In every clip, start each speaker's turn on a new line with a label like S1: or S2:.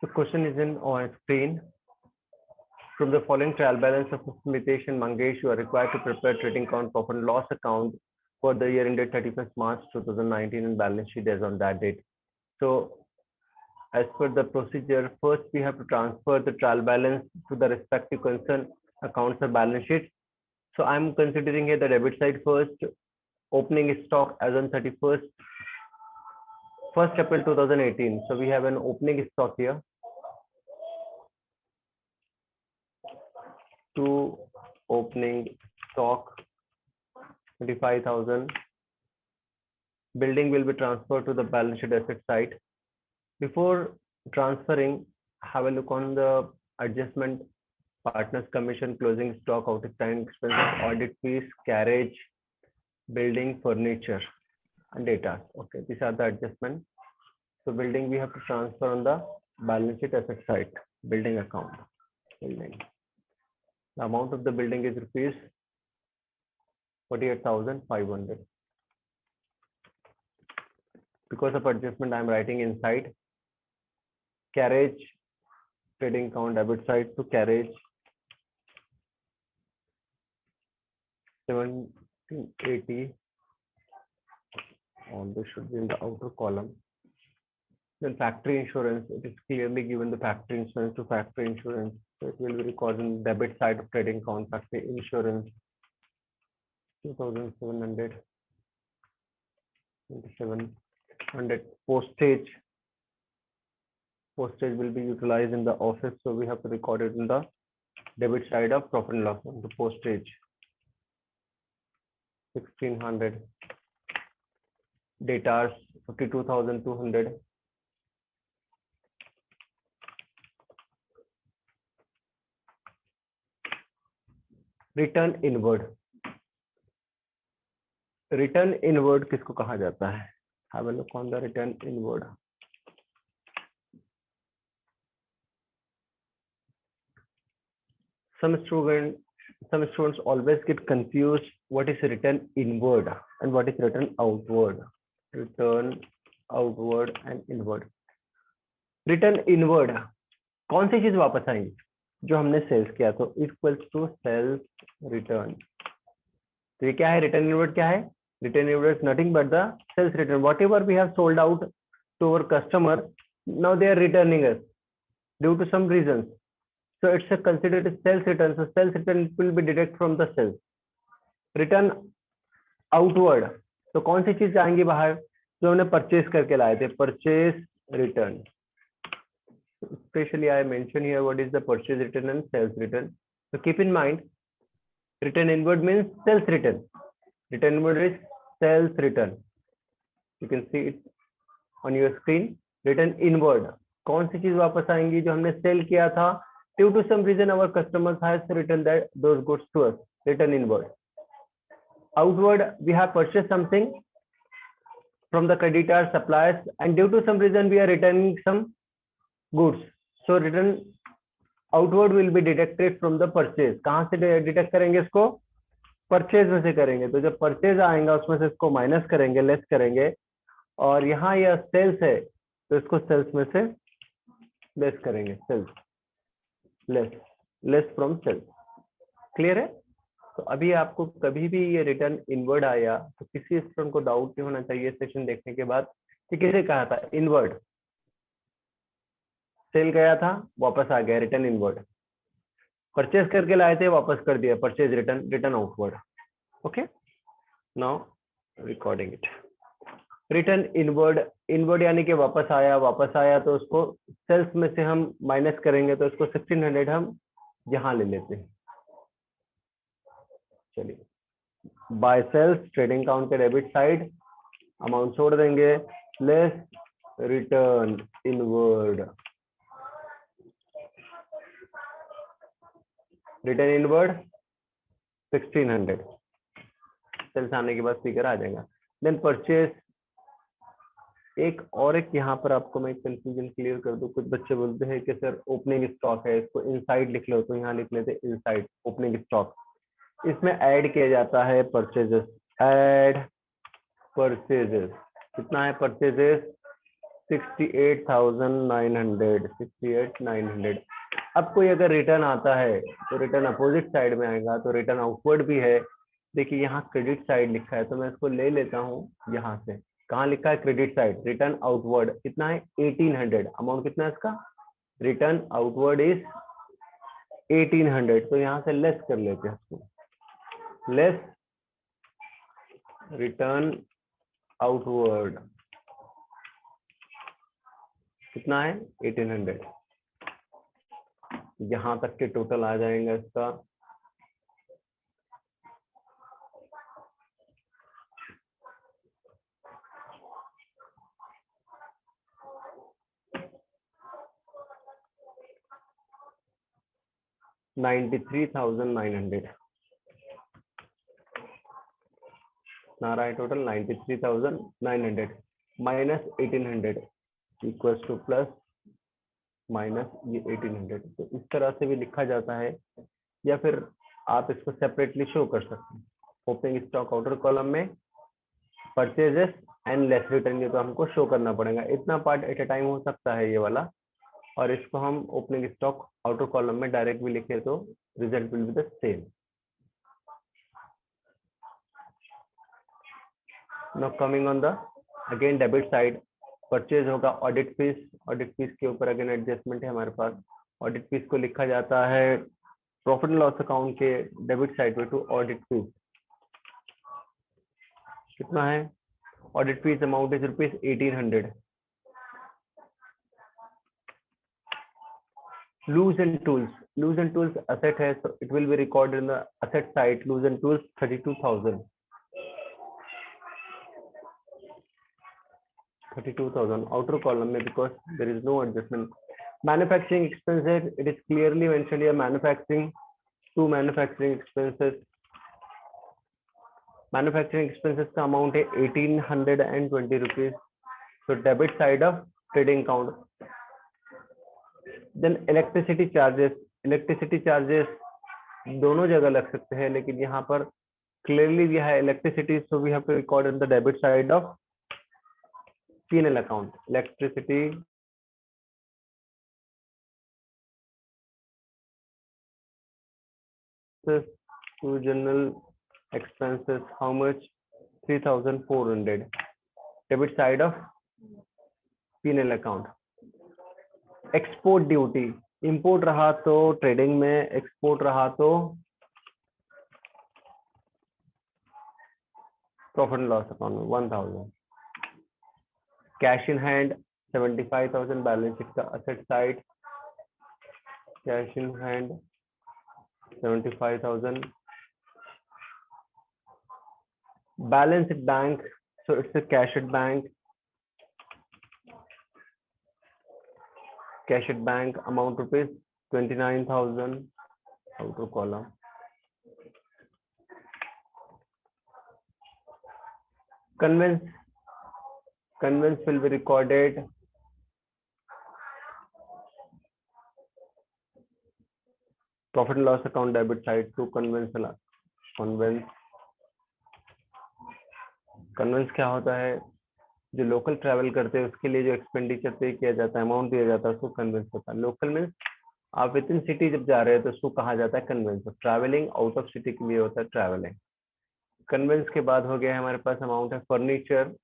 S1: The question is in on screen. From the following trial balance of Mitesh and Mangesh, you are required to prepare trading count profit and loss account for the year ended 31st March 2019 and balance sheet as on that date. So as per the procedure, first we have to transfer the trial balance to the respective concerned accounts or balance sheet. So I'm considering here the debit side first, opening stock as on 1st April 2018. So we have an opening stock here. To opening stock 25,000. Building will be transferred to the balance sheet asset side. Before transferring, have a look on the adjustment, partners commission, closing stock, outstanding expenses, audit fees, carriage, building, furniture, and data. Okay, these are the adjustments. So building we have to transfer on the balance sheet asset side, building account. Building. The amount of the building is rupees 48,500. Because of adjustment, I am writing inside carriage trading count debit side to carriage 1780. All this should be in the outer column. Then factory insurance, it is clearly given the factory insurance to factory insurance. So it will be recorded in debit side of trading count, factory insurance 2,700, 2,700. Postage will be utilized in the office, so we have to record it in the debit side of profit and loss. The postage 1,600. Data 52,200. Return inward, return inward किसको कहा जाता है? Have a look on the return inward. Some students always get confused what is return inward and what is return outward. Return outward and inward. Return inward कौन सी चीज वापस आएंगी? जो हमने सेल्स किया, तो इक्वल्स टू सेल्स रिटर्न. तो ये क्या है? रिटर्न इनवर्ड क्या है? Return inward is nothing but the sales return. Whatever we have sold out to our customer, now they are returning us due to some reasons. So it's considered as sales return. So sales return will be deduct from the sales. Return outward. तो कौन सी चीज आएंगी बाहर? जो हमने purchase करके लाए थे, purchase return. Especially I mention here what is the purchase return and sales return. So keep in mind, return inward means sales return. Return inward is sales return. You can see it on your screen. Return inward. कौन सी चीज वापस आएंगी? जो हमने cell किया था, due to some reason our customers has returned those goods to us. Return inward. Outward, we have purchased something from the creditors, suppliers, and due to some reason we are returning some goods. So return outward will be deducted from the purchase. कहाँ से deduct करेंगे इसको? Purchase में से करेंगे. तो जब purchase आएगा उसमें से इसको माइनस करेंगे, लेस करेंगे, और यहाँ यह सेल्स है तो इसको सेल्स में से लेस करेंगे. Sales less from sales. Clear है? तो अभी आपको कभी भी ये रिटर्न इनवर्ड आया तो किसी स्टूडेंट को डाउट नहीं होना चाहिए सेशन देखने के बाद कि किसे कहा था इनवर्ड. सेल गया था, वापस आ गया, रिटर्न इनवर्ड. परचेज करके लाए थे, वापस कर दिया, purchase return, return outward. Okay, now recording it. Return inward, inward यानी कि वापस आया तो उसको सेल्स में से हम माइनस करेंगे, तो इसको 1600 हम यहां ले लेते हैं. चलिए, बाय सेल्स ट्रेडिंग काउंट के डेबिट साइड अमाउंट छोड़ देंगे, less return inward. Return inward 1600. Sales आने के बाद फिगर आ जाएगा. Then purchase. एक यहाँ पर आपको मैं कंफ्यूजन क्लियर कर दूं. कुछ बच्चे बोलते हैं कि सर ओपनिंग स्टॉक है, इसको इनसाइड लिख लो, तो यहाँ लिख लेते हैं इनसाइड ओपनिंग स्टॉक. इसमें ऐड किया जाता है परचेजेस. Add purchases. कितना है परचेजेस? 68,900। अब कोई अगर रिटर्न आता है तो रिटर्न अपोजिट साइड में आएगा, तो रिटर्न आउटवर्ड भी है। देखिए यहाँ क्रेडिट साइड लिखा है, तो मैं इसको ले लेता हूँ यहाँ से। कहाँ लिखा है? क्रेडिट साइड, रिटर्न आउटवर्ड कितना है? 1800। अमाउंट कितना है इसका? Return outward is 1800। तो यहाँ से लेस कर लेते हैं इसको, लेस रिटर्न आउटवर्ड कितना है? 1800। यहां तक के टोटल आ जाएगा इसका 93,900 ना रहा है total 93,900 minus 1800 equals to plus minus ये 1800। तो इस तरह से भी लिखा जाता है, या फिर आप इसको सेपरेटली शो कर सकते हैं। ओपनिंग स्टॉक आउटर कॉलम में परचेजेस एंड लेस रिटर्न, ये तो हमको शो करना पड़ेगा। इतना पार्ट एट ए टाइम हो सकता है ये वाला, और इसको हम ओपनिंग स्टॉक आउटर कॉलम में डायरेक्ट भी लिखे तो result will be the same. Now coming on the again debit side, purchase होगा ऑडिट फीस। ऑडिट फीस के ऊपर अगेन एडजस्टमेंट है हमारे पास। ऑडिट फीस को लिखा जाता है प्रॉफिट एंड लॉस अकाउंट के डेबिट साइड पे टू ऑडिट फीस। कितना है? Audit fees amount is rupees 1800। Loose and tools, loose and tools asset है, so it will be recorded in the asset side. Loose and tools 32,000 outer column में, because there is no adjustment. Manufacturing expenses, it is clearly mentioned here, manufacturing, two manufacturing expenses. Manufacturing expenses का amount है 1820 rupees, so debit side of trading account. Then electricity charges, electricity charges दोनों जगह लग सकते हैं, लेकिन यहाँ पर clearly दिया है electricity, so we have to record in the debit side of P&L account. Electricity to general expenses, how much? 3,400. Debit side of P&L account. Export duty, import रहा तो trading में, export रहा तो profit and loss account में 1,000. Cash in hand 75,000, balance sheet का asset side, cash in hand 75,000. Balance at bank, so it's a cash at bank. Cash at bank amount rupees 29,000, outer column. Conveyance will be recorded profit and loss account debit side to conveyance. Conveyance क्या होता है? जो local travel करते हैं उसके लिए जो expenditure पे किया जाता है, अमाउंट दिया जाता है, उसको कन्वेंस होता है। लोकल मीन्स आप विद इन सिटी जब जा रहे हो तो उसको कहा जाता है conveyance. Travelling out of city के लिए होता है ट्रैवलिंग। कन्वेंस के बाद हो गया है हमारे पास अमाउंट है फर्नीचर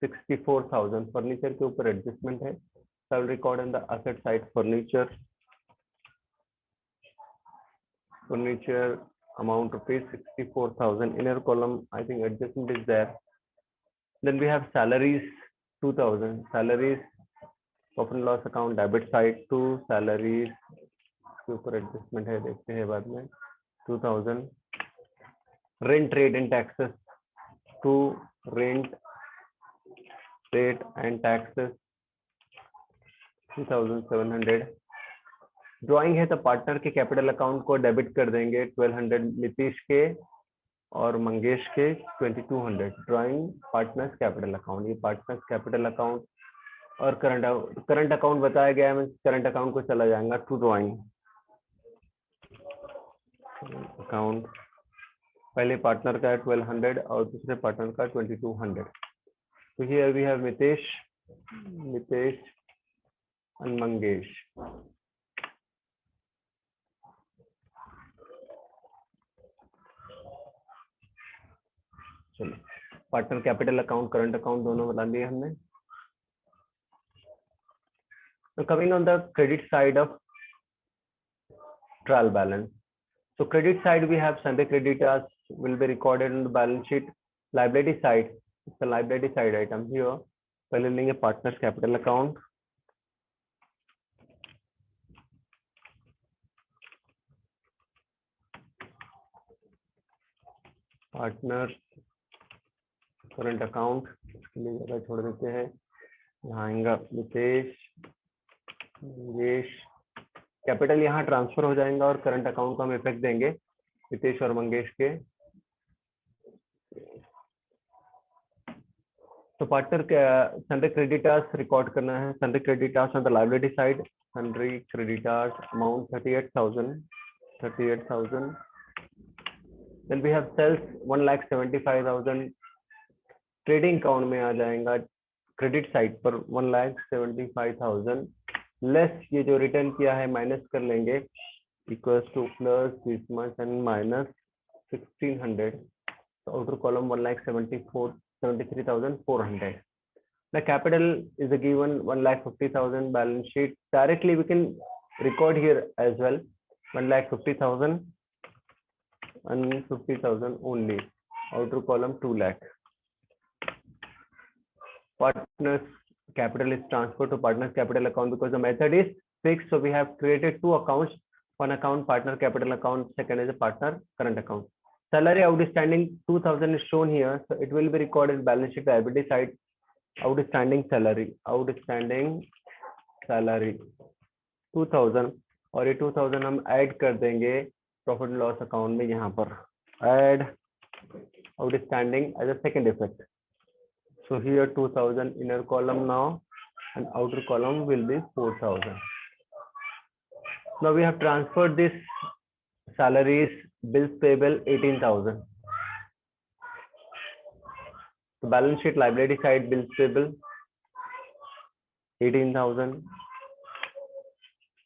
S1: 64,000। फर्नीचर के ऊपर एडजस्टमेंट है, shall record in the asset side furniture. Furniture amount rupees 64,000. Inner column I think adjustment is there. Then we have salaries 2,000. Salaries profit and loss account debit side to salaries के ऊपर adjustment है, देखते हैं बाद में 2,000. Rent rate and taxes to rent rate and taxes 2,700. Drawing है तो partner के कैपिटल अकाउंट को डेबिट कर देंगे 1,200 नीतीश के और मंगेश के 2,200. ड्राइंग पार्टनर्स कैपिटल अकाउंट, ये पार्टनर्स कैपिटल अकाउंट और करंट अकाउंट बताया गया है, करंट अकाउंट को चला जाएगा टू ड्राइंग अकाउंट। पहले पार्टनर का 1,200 और दूसरे पार्टनर का 2,200. तो here we have Mitesh Mitesh and Mangesh. चलो partner capital account current account दोनों बता दिए हमने। तो coming on the credit side of trial balance, so credit side we have sundry creditors will be recorded on the balance sheet. Liability side, it's a liability side item here. पहले लेंगे partners capital account. Partner current account के लिए जगह छोड़ देते हैं, यहाँ आएगा मितेश मंगेश, कैपिटल यहाँ ट्रांसफर हो जाएगा और करंट अकाउंट को हम इफेक्ट देंगे मितेश और मंगेश के। तो पार्टनर सन्ड्री क्रेडिटर्स रिकॉर्ड करना है। Sundry creditors on the liability side, sundry creditors amount 38,000। Then we have sales 1,75,000, trading account में आ जाएगा क्रेडिट साइड पर 1,75,000 लेस ये जो रिटर्न किया है माइनस कर लेंगे, equals to plus this much and minus 1,600। तो outer column 1,73,400। The capital is a given 1,50,000 balance sheet. Directly we can record here as well 1,50,000 and 50,000 only. Outer column 2 lakh. Partners capital is transferred to partners capital account because the method is fixed. So we have created two accounts. One account partner capital account, second is a partner current account. Salary outstanding 2,000 is shown here. So it will be recorded balance sheet liability side. Outstanding salary 2000 और ये 2000 हम add कर देंगे profit loss account में, यहाँ पर add outstanding as a second effect. So here 2000 inner column now and outer column will be 4000। Now we have transferred this salaries bills payable 18,000। So balance sheet liability side bills payable 18,000.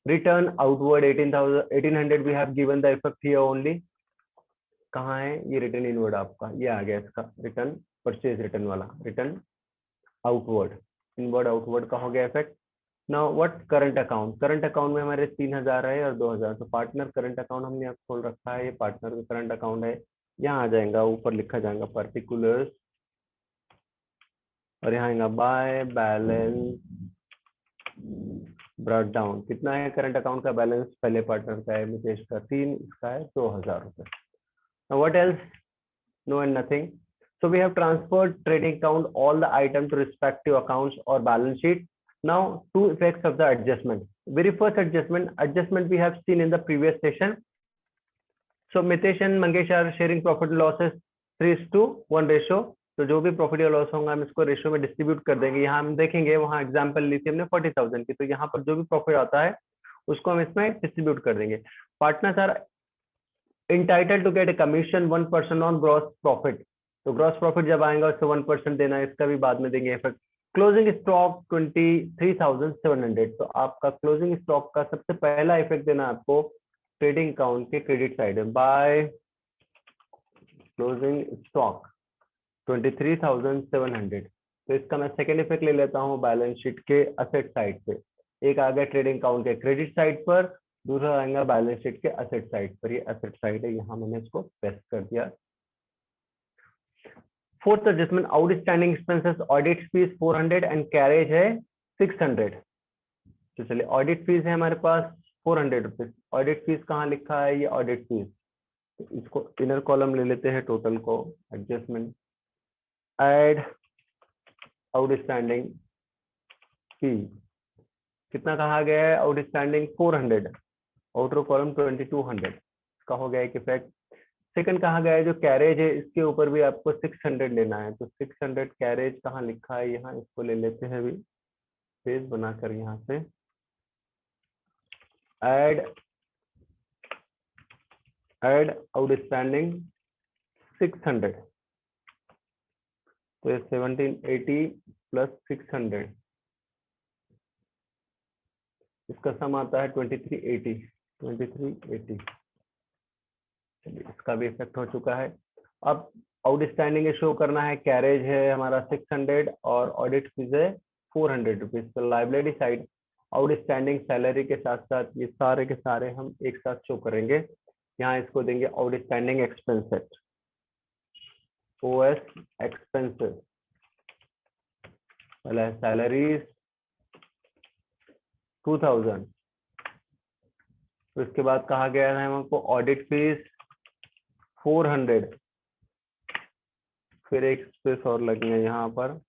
S1: Return outward 1800 we have given the effect here only. कहाँ है ये return inward आपका, ये आ गया इसका return purchase return वाला, return outward inward outward का हो गया effect. Now what current account, current account में हमारे 3,000 है और 2,000। तो पार्टनर करंट अकाउंट हमने यहाँ खोल रखा है, ये पार्टनर का करंट अकाउंट है, यहाँ आ जाएगा ऊपर लिखा जाएगा पर्टिकुलर्स और यहाँ आएगा बाय बैलेंस ब्रॉट डाउन। कितना है करंट अकाउंट का बैलेंस, पहले पार्टनर का है मितेश का 3, इसका है 2,000 रुपए। Now what else? No and nothing. So we have transferred trading account all the items to respective accounts or balance sheet. Now two effects of the adjustment. Very first adjustment we have seen in the previous session. So Mitesh and Mangesh are sharing profit and losses 3:1 ratio. तो जो भी profit या loss होगा हम इसको ratio में distribute कर देंगे। यहाँ हम देखेंगे, वहाँ एग्जांपल ली थी हमने 40,000 की, तो यहाँ पर जो भी प्रॉफिट आता है उसको हम इसमें डिस्ट्रीब्यूट कर देंगे। Partners are entitled to get a commission 1% on gross profit. तो ग्रॉस प्रॉफिट जब आएगा उससे 1% देना है, इसका भी बाद में देंगे इफेक्ट। Closing stock 23,700। तो आपका क्लोजिंग स्टॉक का सबसे पहला इफेक्ट देना आपको ट्रेडिंग अकाउंट के क्रेडिट साइड में, बाय क्लोजिंग स्टॉक 23,700। तो इसका मैं सेकेंड इफेक्ट ले लेता हूँ बैलेंस शीट के असेट साइड पे। एक आ गया ट्रेडिंग अकाउंट के क्रेडिट साइड पर, दूसरा आएगा बैलेंस शीट के असेट साइड पर। ये असेट साइड है, यहाँ मैंने इसको पेस्ट कर दिया। Fourth adjustment outstanding expenses audit fees 400 and carriage है 600। तो चलिए ऑडिट फीस है हमारे पास 400 रुपीज। ऑडिट फीस कहाँ लिखा है, ये ऑडिट फीस, इसको इनर कॉलम ले लेते हैं टोटल को, एडजस्टमेंट ऐड आउटस्टैंडिंग फी कितना कहा गया है, आउटस्टैंडिंग 400, आउटर कॉलम 2200 का हो गया एक इफेक्ट। सेकंड कहा गया है जो कैरेज है इसके ऊपर भी आपको 600 लेना है। तो 600 कैरेज कहाँ लिखा है, यहाँ इसको ले लेते हैं अभी पेज बनाकर, यहाँ से ऐड आउटस्टैंडिंग 600। तो 1780 प्लस 600 इसका सम आता है 2380। चलिए इसका भी इफेक्ट हो चुका है। अब आउटस्टैंडिंग शो करना है, कैरेज है हमारा 600 और ऑडिट फीस है 400 रुपीज। तो लाइबिलिटी साइड आउटस्टैंडिंग सैलरी के साथ साथ ये सारे के सारे हम एक साथ शो करेंगे। यहाँ इसको देंगे आउटस्टैंडिंग एक्सपेंसेस, ओएस एक्सपेंसेस। पहला है सैलरीज 2000, तो इसके बाद कहा गया है हमको ऑडिट फीस 400, फिर एक स्पेस और लगेंगे यहाँ पर,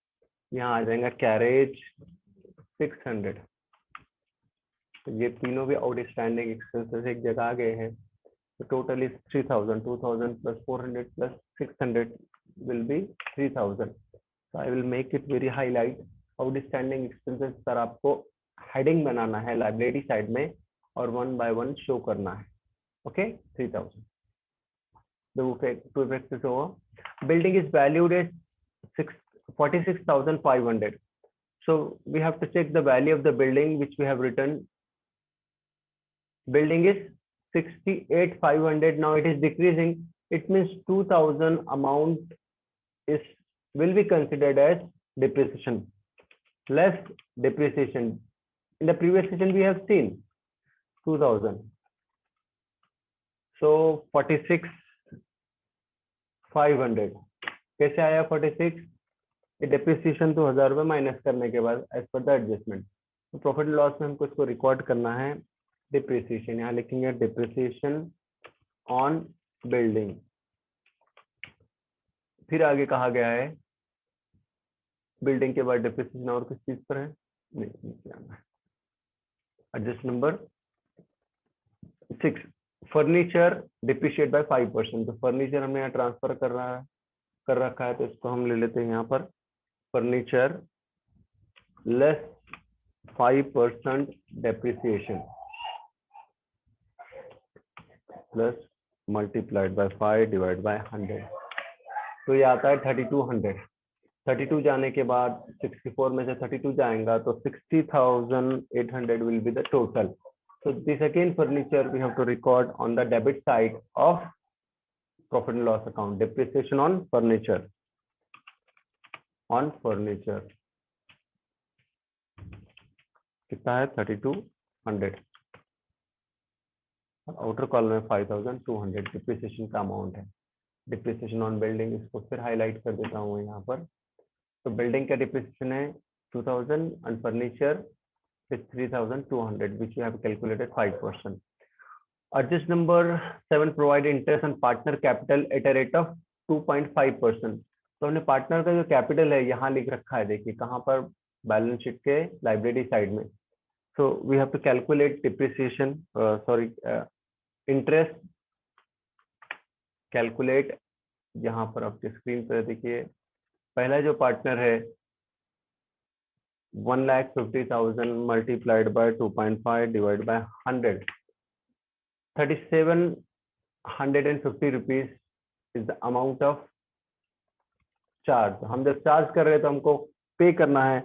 S1: यहाँ आ जाएगा कैरेज 600। तो ये तीनों भी आउटस्टैंडिंग एक्सपेंसेस एक जगह आ गए हैं। तो total is 3000, 2000 plus 400 plus 600 will be 3000. So I will make it very highlight outstanding expenses. Sir आपको हेडिंग बनाना है लाइबिलिटी साइड में और वन बाय वन शो करना है। Okay 3000। Two effects over. Building is valued at 46,500. So we have to check the value of the building which we have written. Building is 68,500. Now it is decreasing. It means 2000 amount will be considered as depreciation. Less depreciation. In the previous session we have seen 2000. So 46,500 कैसे आया 46? Depreciation तो 1000 रुपये minus करने के बाद as per the adjustment. तो profit loss में हमको इसको रिकॉर्ड करना है डिप्रिसिएशन। यहाँ लिखेंगे डिप्रिसिएशन ऑन बिल्डिंग। फिर आगे कहा गया है बिल्डिंग के बाद डिप्रिसिएशन और किस चीज पर है, नहीं आना है। Adjust number 6, furniture depreciate by 5%। तो फर्नीचर हमने यहाँ ट्रांसफर कर रखा है, तो इसको हम ले लेते हैं यहाँ पर furniture less 5% depreciation plus multiplied bye 5 divide by 100। तो ये आता है 3200। 32 जाने के बाद 64 में से 32 जाएगा तो 60,800 will be the total. So this again furniture we have to record on the debit side of profit and loss account. Depreciation on furniture. On furniture कितना है 3200। आउटर कॉलम में 5200 डिप्रिसिएशन का अमाउंट है। डिप्रिसिएशन ऑन बिल्डिंग इसको फिर highlight कर देता हूँ यहाँ पर। तो बिल्डिंग का डिप्रिसिएशन है 2000 and furniture is 3200 which you have calculated 5%. Adjust number 7, provide interest on partner capital at a rate of 2.5%. तो हमने पार्टनर का जो कैपिटल है यहाँ लिख रखा है, देखिए कहाँ पर, बैलेंस शीट के लाइबिलिटी साइड में। So we have to calculate depreciation, sorry interest, calculate. यहाँ पर आपके स्क्रीन पर देखिए पहला जो पार्टनर है 1,50,000 multiplied by 2.5 divided by 100, 3,750 rupees is the amount of charge. हम जब चार्ज कर रहे हैं तो हमको पे करना है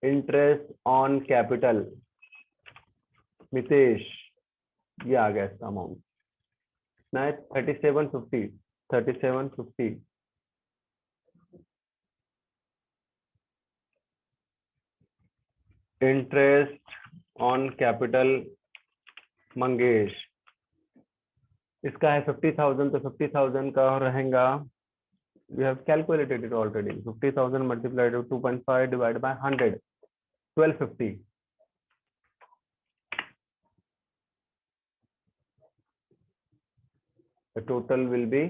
S1: इंटरेस्ट ऑन कैपिटल। मितेश, ये आ गया इसका अमाउंट ना है 3750। इंटरेस्ट ऑन कैपिटल मंगेश, इसका है 50,000। तो 50,000 का रहेगा, we have calculated it already, 50,000 multiplied by 2.5 divided by 100, 1250। The total will be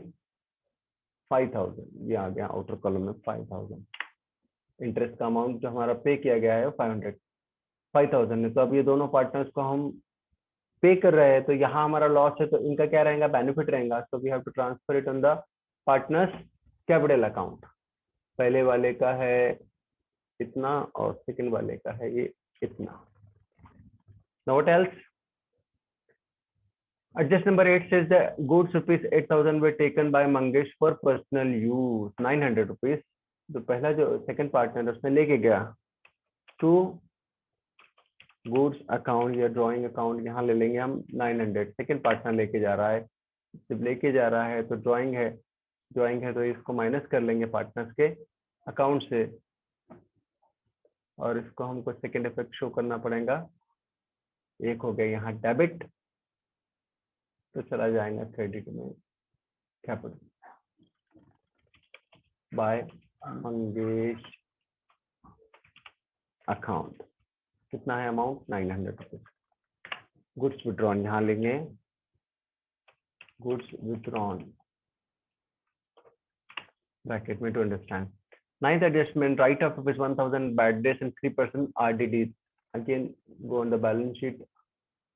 S1: 5,000। ये आ गया आउटर कॉलम में 5,000। इंटरेस्ट का अमाउंट जो हमारा पे किया गया है 5,000 है। तो अब ये दोनों पार्टनर्स को हम पे कर रहे हैं, तो यहाँ हमारा लॉस है, तो इनका क्या रहेगा, बेनिफिट रहेगा। So we have to transfer it on the partners capital account. पहले वाले का है इतना और सेकंड वाले का है ये इतना। Now what else? Adjust number 8 says the goods rupees 8,000 were taken by Mangesh for personal use 900 rupees। तो पहला जो सेकंड पार्टनर उसने लेके गया टू गुड्स अकाउंट या ड्राइंग अकाउंट यहाँ ले लेंगे हम 900। सेकेंड पार्टनर लेके जा रहा है, जब लेके जा रहा है तो ड्राइंग है तो इसको माइनस कर लेंगे पार्टनर्स के अकाउंट से, और इसको हमको सेकेंड इफेक्ट शो करना पड़ेगा। एक हो गया यहाँ डेबिट, तो चला जाएगा क्रेडिट में कैपिटल बाय मंगेश अकाउंट। कितना है अमाउंट? 900 रुपीज। गुड्स विड्रॉन यहाँ लेंगे, गुड्स विड्रॉन ब्रैकेट में to understand. Ninth adjustment, write off rupees 1000 bad debts and 3% RDD. Again, go on the balance sheet.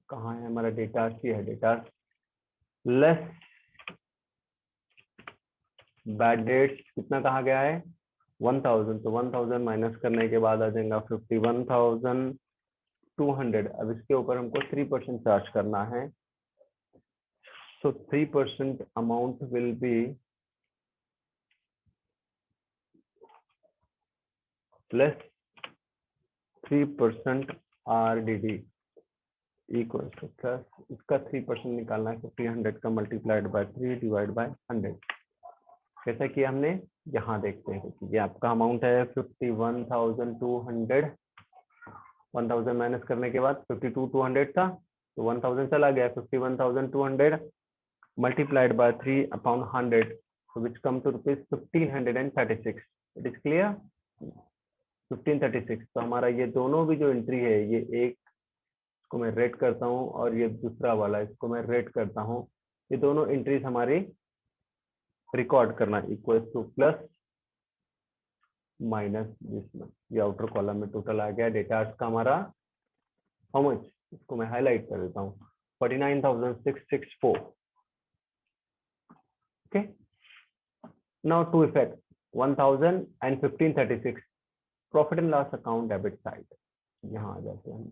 S1: कहाँ है हमारा डेटा? ये है डेटा। लेस बैड डेट्स कितना कहा गया है? 1000। तो 1000 माइनस करने के बाद आ जाएगा 51,200। अब इसके ऊपर हमको 3% चार्ज करना है, so 3% amount will be less 3% RDD equals to plus इसका 3% निकालना है, 1500 का मल्टीप्लाइड बाय 3 डिवाइड बाय 100। कैसा किया हमने? यहाँ देखते हैं कि ये आपका अमाउंट है 51,200। 1000 माइनस करने के बाद 52,200 था, तो 1000 चला गया। 51,200 multiplied by 3 upon 100, so which come to rupees 1536. It is clear? 1536। तो हमारा ये दोनों भी जो एंट्री है, ये एक को मैं रेड करता हूँ और ये दूसरा वाला इसको मैं रेड करता हूँ, ये दोनों एंट्रीज हमारी रिकॉर्ड करना इक्वल्स टू प्लस माइनस जिसमें ये आउटर कॉलम में टोटल आ गया डेटा का हमारा हाउ मच, इसको मैं हाईलाइट कर देता हूँ 49,664। Okay, now two effect 1000 and 1536 profit and loss account debit side. यहाँ आ जाते हैं हम,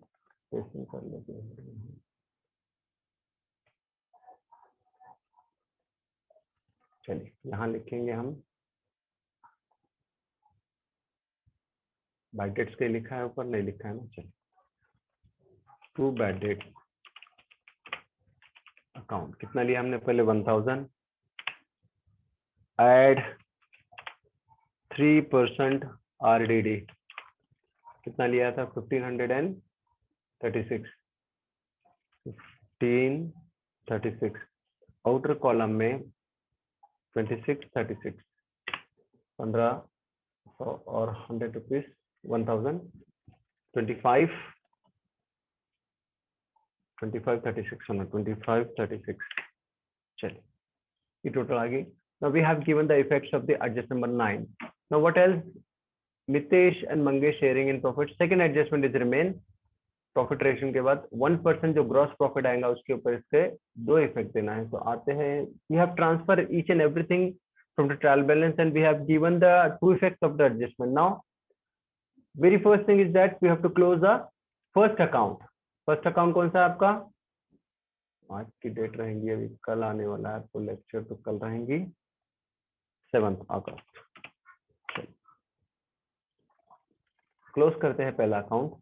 S1: पेस्टिंग कर लेते हैं। चलिए यहाँ लिखेंगे हम, बैड डेट्स के लिखा है ऊपर, नहीं लिखा है ना। चलिए, टू बैड डेट अकाउंट कितना लिया हमने? पहले 1000 एड 3% RDD कितना लिया था? 1536। 1536 आउटर कॉलम में 2636 1500 और 100 रुपीज 1000 25 36 होना 2536। चलिए ये टोटल आ गई। Now we have given the effects of the adjustment number 9. Now what else? Mitesh and Mangesh sharing in profit. Second adjustment is remain. Profit ratio के बाद 1% जो ग्रॉस प्रॉफिट आएगा उसके ऊपर इसके दो इफेक्ट देना है। तो आते हैं, we have transfer each and everything from the trial balance and we have given the two effects of the adjustment. Now very first thing is that we have to close the first account. First account कौन सा है आपका? आज की date रहेंगी, अभी कल आने वाला है आपको लेक्चर, तो कल रहेंगी 7 अगस्त। क्लोज करते हैं पहला अकाउंट।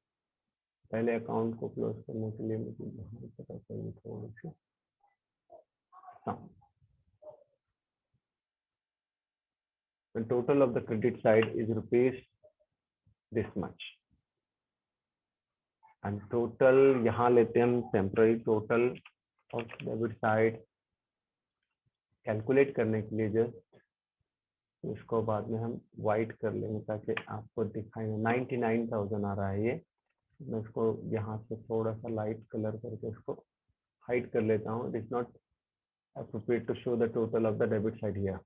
S1: पहले अकाउंट को क्लोज करने के लिए मुझे यहाँ पता चाहिए थोड़ा सा। The total of the credit side is rupees this much and total यहाँ लेते हैं हम temporary total of debit side calculate करने के लिए जस्ट इसको बाद में हम वाइट कर लेंगे ताकि आपको दिखाई। 99,000 आ रहा है ये। मैं इसको यहाँ से थोड़ा सा लाइट कलर करके इसको हाइड कर लेता हूँ। It is not appropriate to show the total of the debit side here.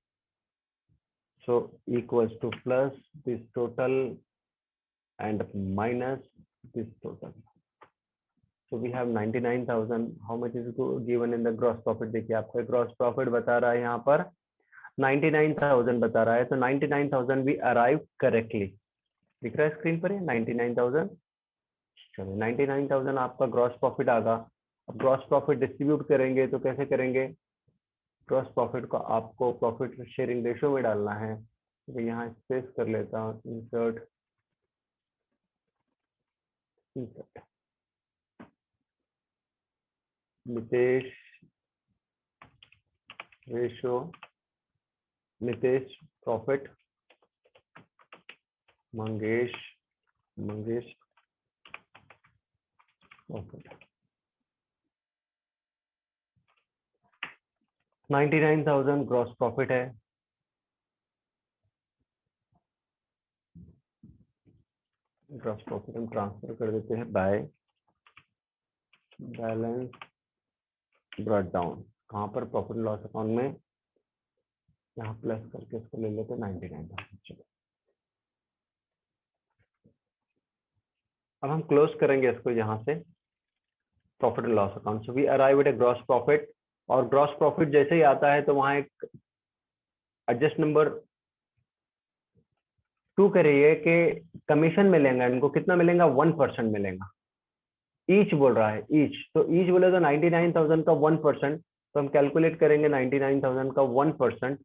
S1: So equals to plus this total and minus this total. So we have 99,000. How much is given in the gross profit? देखिए आपका gross profit बता रहा है यहाँ पर 99,000 बता रहा है, तो 99,000 we arrive correctly. दिख रहा है स्क्रीन पर ये 99,000। चलिए 99,000 आपका ग्रॉस प्रॉफिट आगा। अब ग्रॉस प्रॉफिट डिस्ट्रीब्यूट करेंगे तो कैसे करेंगे? ग्रॉस प्रॉफिट को आपको प्रॉफिट शेयरिंग रेशियो में डालना है। तो यहाँ स्पेस कर लेता हूँ, insert. Nitesh ratio, Nitesh profit, Mangesh profit. 99,000 gross profit है। ग्रॉस प्रॉफिट हम ट्रांसफर कर देते हैं बाय बैलेंस ब्रॉट डाउन। कहाँ पर? प्रॉफिट लॉस अकाउंट में, यहाँ प्लस करके इसको ले लेते हैं 99,000। चलो अब हम क्लोज करेंगे इसको यहाँ से profit and loss account. So we arrive at a gross profit, और ग्रॉस प्रॉफिट जैसे ही आता है तो वहाँ एक एडजस्ट नंबर 2 करिए कि कमीशन मिलेगा इनको, कितना मिलेगा? 1% मिलेगा। ईच बोल रहा है, ईच, तो ईच बोले तो 99,000 का 1%, तो हम कैलकुलेट करेंगे 99,000 का 1%।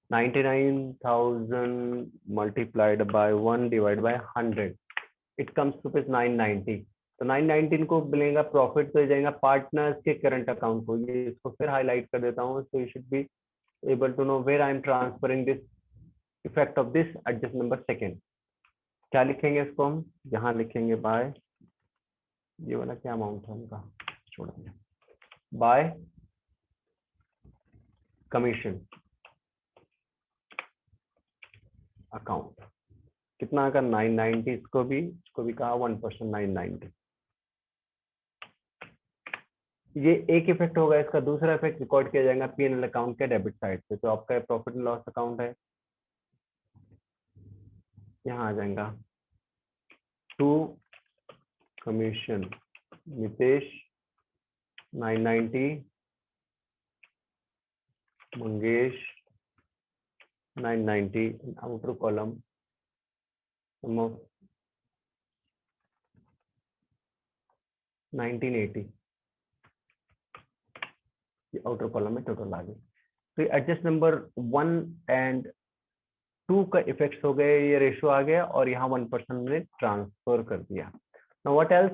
S1: 99,000 multiplied by 1 divided by 100, it comes to 990। तो 919 को मिलेगा प्रॉफिट, तो जाएगा पार्टनर्स के करंट अकाउंट को। ये इसको फिर हाईलाइट कर देता हूँ, so you should be able to know where I am transferring this effect of this adjust number second. क्या लिखेंगे इसको हम? यहाँ लिखेंगे बाय, ये वाला क्या अमाउंट है उनका, छोड़ दें, बाय कमीशन अकाउंट। कितना का? 990, इसको भी कहा 1%, 990। ये एक इफेक्ट होगा। इसका दूसरा इफेक्ट रिकॉर्ड किया जाएगा P&L अकाउंट के डेबिट साइड से। तो आपका प्रॉफिट एंड लॉस अकाउंट है, यहाँ आ जाएगा to commission Nitesh 990, Mangesh 990, outer column sum of 1980, outer column में टोटल आ गई। तो एडजस्ट नंबर 1 एंड 2 का इफेक्ट हो गए, ये रेशियो आ गया, और यहाँ 1% ने ट्रांसफर कर दिया। Now what else?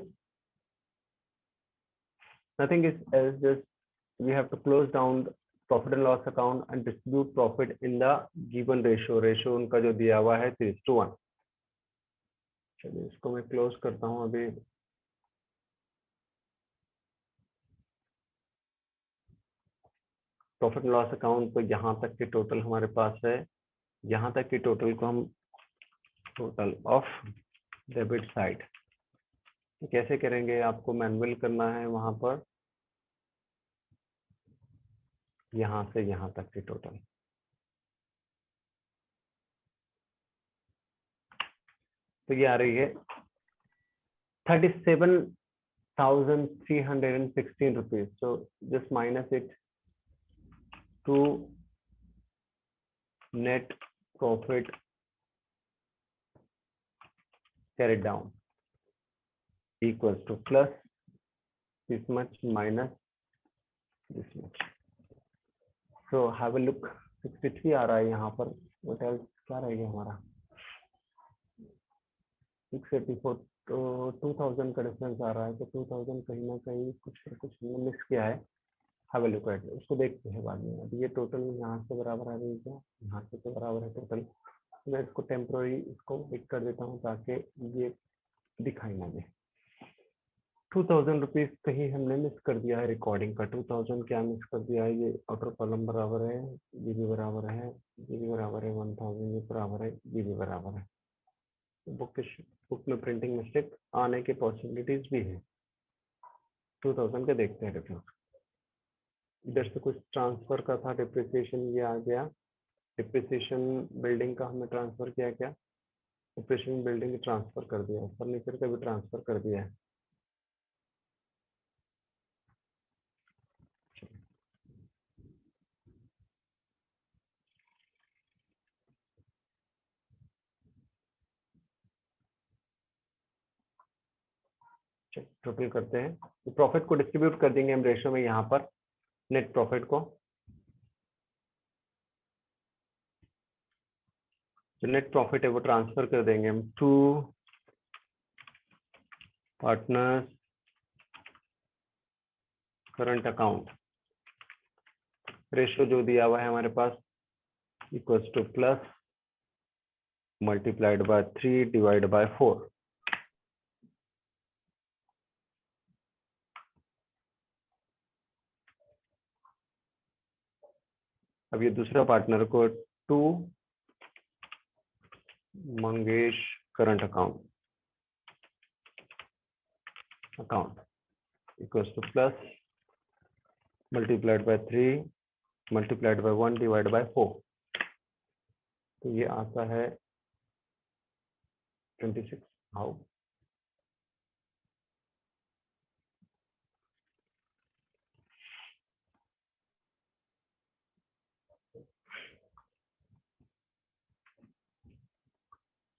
S1: Nothing is else, just we have to close down profit and loss account and distribute profit in the given ratio. Ratio उनका जो दिया हुआ है 3:1। चलिए इसको मैं क्लोज करता हूँ अभी। प्रॉफिट एंड लॉस अकाउंट, तो यहाँ तक के टोटल हमारे पास है, यहाँ तक के टोटल को हम टोटल ऑफ डेबिट साइड कैसे करेंगे? आपको मैनुअल करना है वहां पर, यहाँ से यहाँ तक की टोटल। तो ये आ रही है 37,316 rupees. So just minus it to net profit carried down equals to plus this much minus this much. So have a look, 63 आ रहा है यहाँ पर। what else क्या रहेगा हमारा? 684, तो 2000 का डिफरेंस आ रहा है। तो 2000 कहीं ना कहीं कुछ मिस किया है। have a look at it, उसको देखते हैं बाद में। अब ये टोटल यहाँ से बराबर आ रही है क्या? यहाँ से तो बराबर है टोटल। मैं इसको टेम्पोररी इसको एक कर देता हूँ ताकि ये दिखाई ना दे। 2000 रुपीज कहीं हमने मिस कर दिया है रिकॉर्डिंग का। 2000 क्या मिस कर दिया है? ये आउटर कॉलम बराबर है, ये भी बराबर है, ये भी बराबर है, 1000 ये बराबर है, ये भी बराबर है। बुक में प्रिंटिंग मिस्टेक आने की पॉसिबिलिटीज भी है। 2000 का देखते हैं डिफरेंस। इधर से कुछ ट्रांसफर का था, डिप्रिसिएशन ये आ गया। डिप्रिसिएशन बिल्डिंग का हमने ट्रांसफर किया क्या? डिप्रिसिएशन बिल्डिंग ट्रांसफर कर दिया, फर्नीचर का भी ट्रांसफर कर दिया है। टोटल करते हैं, तो प्रॉफिट को डिस्ट्रीब्यूट कर देंगे हम रेशियो में यहाँ पर। नेट प्रॉफिट को, जो नेट प्रॉफिट है वो ट्रांसफर कर देंगे हम to partners current account ratio जो दिया हुआ है हमारे पास equals to plus multiplied by 3 divide by 4। अब ये दूसरा पार्टनर को to Mangesh current account equals to plus multiplied by 3 multiplied by 1 divide by 4। तो ये आता है 26। How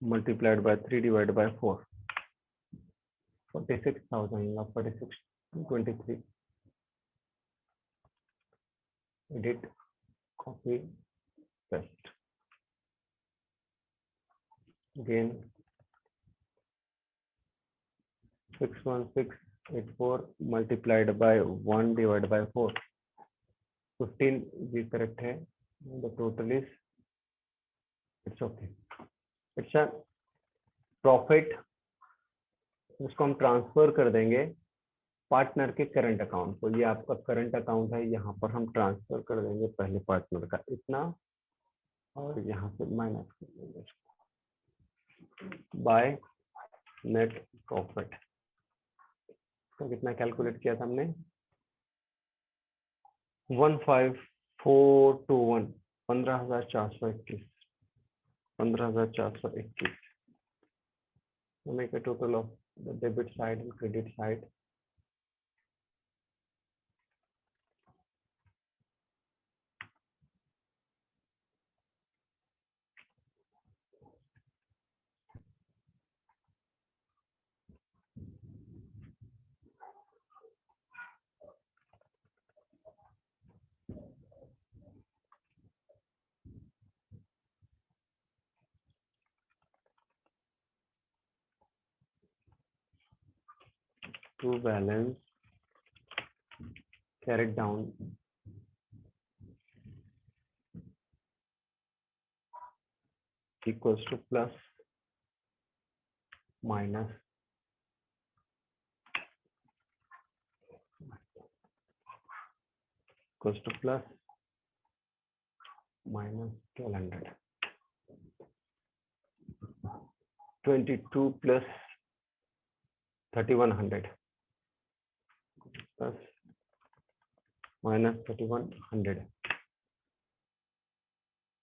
S1: multiplied by 3 divided by 4, 46,000 of 46 23. Edit, copy, paste. Again 61684 multiplied by 1 divided by 4, 15 भी correct है. The total is, it's okay. It's a profit. इसको हम transfer कर देंगे पार्टनर के करंट अकाउंट को। ये आपका करंट अकाउंट है, यहाँ पर हम ट्रांसफर कर देंगे पहले पार्टनर का इतना और यहाँ से माइनस कर देंगे इसको बाय नेट प्रॉफिट। तो कितना कैलकुलेट किया था हमने 15421 15,421 15,421 make a total of the debit side and credit side. To balance carried down equals to plus minus equals to plus minus 1200 22 plus 3100 plus minus 3100।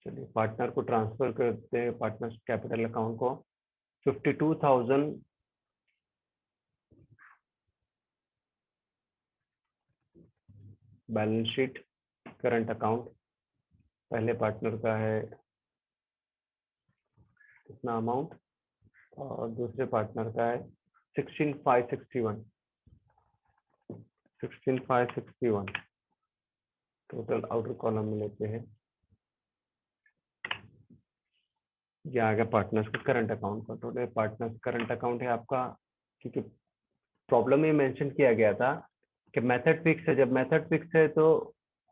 S1: चलिए पार्टनर को ट्रांसफर करते हैं partner capital account को 52,000 balance sheet current account पहले partner का है इतना amount और दूसरे पार्टनर का है 16,561 टोटल आउटर कॉलम में लेते हैं। ये आ गया पार्टनर्स का करंट अकाउंट का टोटल पार्टनर्स करंट अकाउंट है आपका, क्योंकि प्रॉब्लम में मेंशन किया गया था कि मेथड फिक्स है। जब मेथड फिक्स है तो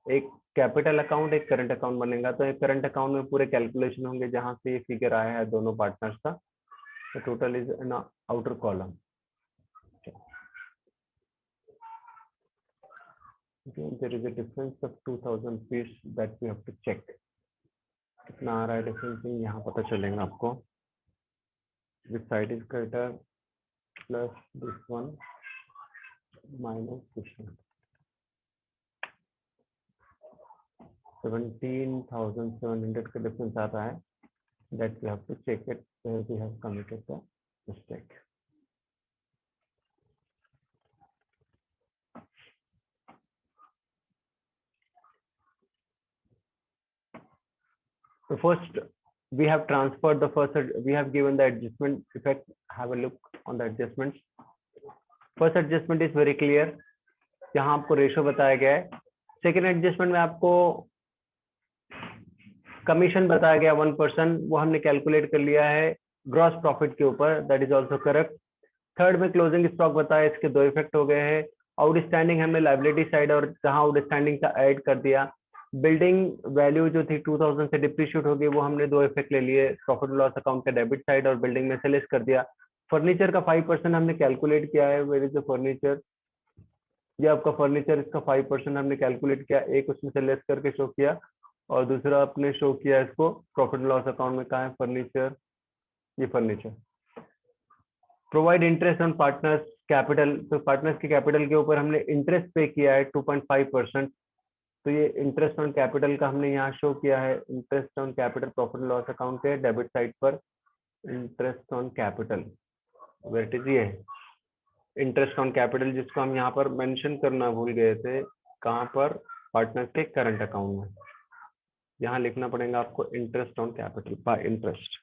S1: एक कैपिटल अकाउंट एक करंट अकाउंट बनेगा, तो एक करंट अकाउंट में पूरे कैलकुलेशन होंगे जहां से ये फिगर आया है दोनों पार्टनर्स का। तो total is in outer column. There is a difference of 2,000 rupees that we have to check. कितना आ रहा है डिफरेंस यहाँ पता चलेगा आपको। This side is greater plus this one minus this one. 17,700 का डिफरेंस आता है। That we have to check it where we have committed the mistake. So first we have transferred the first, we have given the adjustment effect. Have a look on the adjustments. First adjustment is very clear, जहां आपको ratio बताया गया है। Second adjustment में आपको commission बताया गया 1%, वो हमने कैलकुलेट कर लिया है ग्रॉस प्रॉफिट के ऊपर, that is also correct. Third में क्लोजिंग स्टॉक बताया, इसके दो इफेक्ट हो गए हैं। आउटस्टैंडिंग हमने लाइबिलिटी साइड और जहां आउटस्टैंडिंग का ऐड कर दिया। बिल्डिंग वैल्यू जो थी 2000 से डिप्रीशिएट हो गई, वो हमने दो इफेक्ट ले लिए, प्रॉफिट लॉस अकाउंट का डेबिट साइड और बिल्डिंग में से लेस कर दिया। फर्नीचर का 5% हमने कैलकुलेट किया है, वेयर इज द फर्नीचर, ये आपका फर्नीचर, इसका 5% हमने कैलकुलेट किया, एक उसमें से लेस करके शो किया और दूसरा आपने शो किया इसको प्रॉफिट लॉस अकाउंट में। कहाँ है फर्नीचर, ये furniture. Provide interest on partners capital, तो पार्टनर्स के कैपिटल के ऊपर हमने इंटरेस्ट पे किया है 2.5%, तो ये इंटरेस्ट ऑन कैपिटल का हमने यहाँ शो किया है। Interest on capital profit loss account के डेबिट साइड पर interest on capital, what is ये इंटरेस्ट ऑन कैपिटल, जिसको हम यहाँ पर मेंशन करना भूल गए थे। कहाँ पर, पार्टनर्स के करंट अकाउंट में, यहाँ लिखना पड़ेगा आपको interest on capital by interest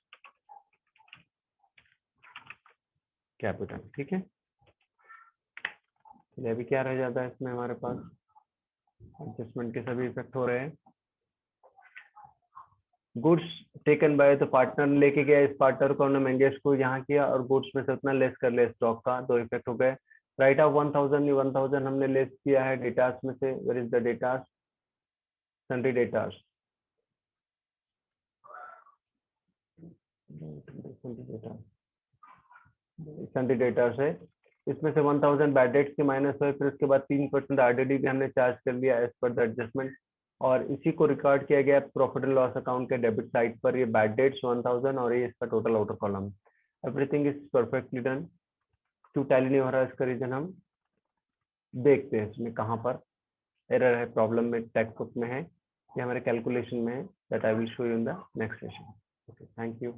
S1: capital, ठीक है। चलिए अभी क्या रह जाता है इसमें हमारे पास, एडजस्टमेंट के सभी इफेक्ट हो रहे हैं। गुड्स टेकन बाय, तो पार्टनर लेके गया, इस पार्टनर को हमने मंगेश को यहाँ किया और गुड्स में से उतना लेस कर लिया स्टॉक का, दो इफेक्ट हो गए। राइट ऑफ 1000 हमने लेस किया है डेटास में से, where is the debtors, sundry debtors, sundry debtors है, इसमें से 1000 बैड डेट्स के माइनस हुए, फिर उसके बाद 3% आरडीडी भी हमने चार्ज कर लिया एज पर द एडजस्टमेंट, और इसी को रिकॉर्ड किया गया प्रॉफिट एंड लॉस अकाउंट के डेबिट साइड पर। ये बैड डेट्स 1000 और ये इसका total outer column, everything is perfectly done. क्यों टैली नहीं हो रहा है, इसका रीजन हम देखते हैं, इसमें कहाँ पर एरर है, प्रॉब्लम में टेक्स्ट बुक में है या हमारे कैलकुलेशन में है, that I will show you in the next session. Okay, thank you.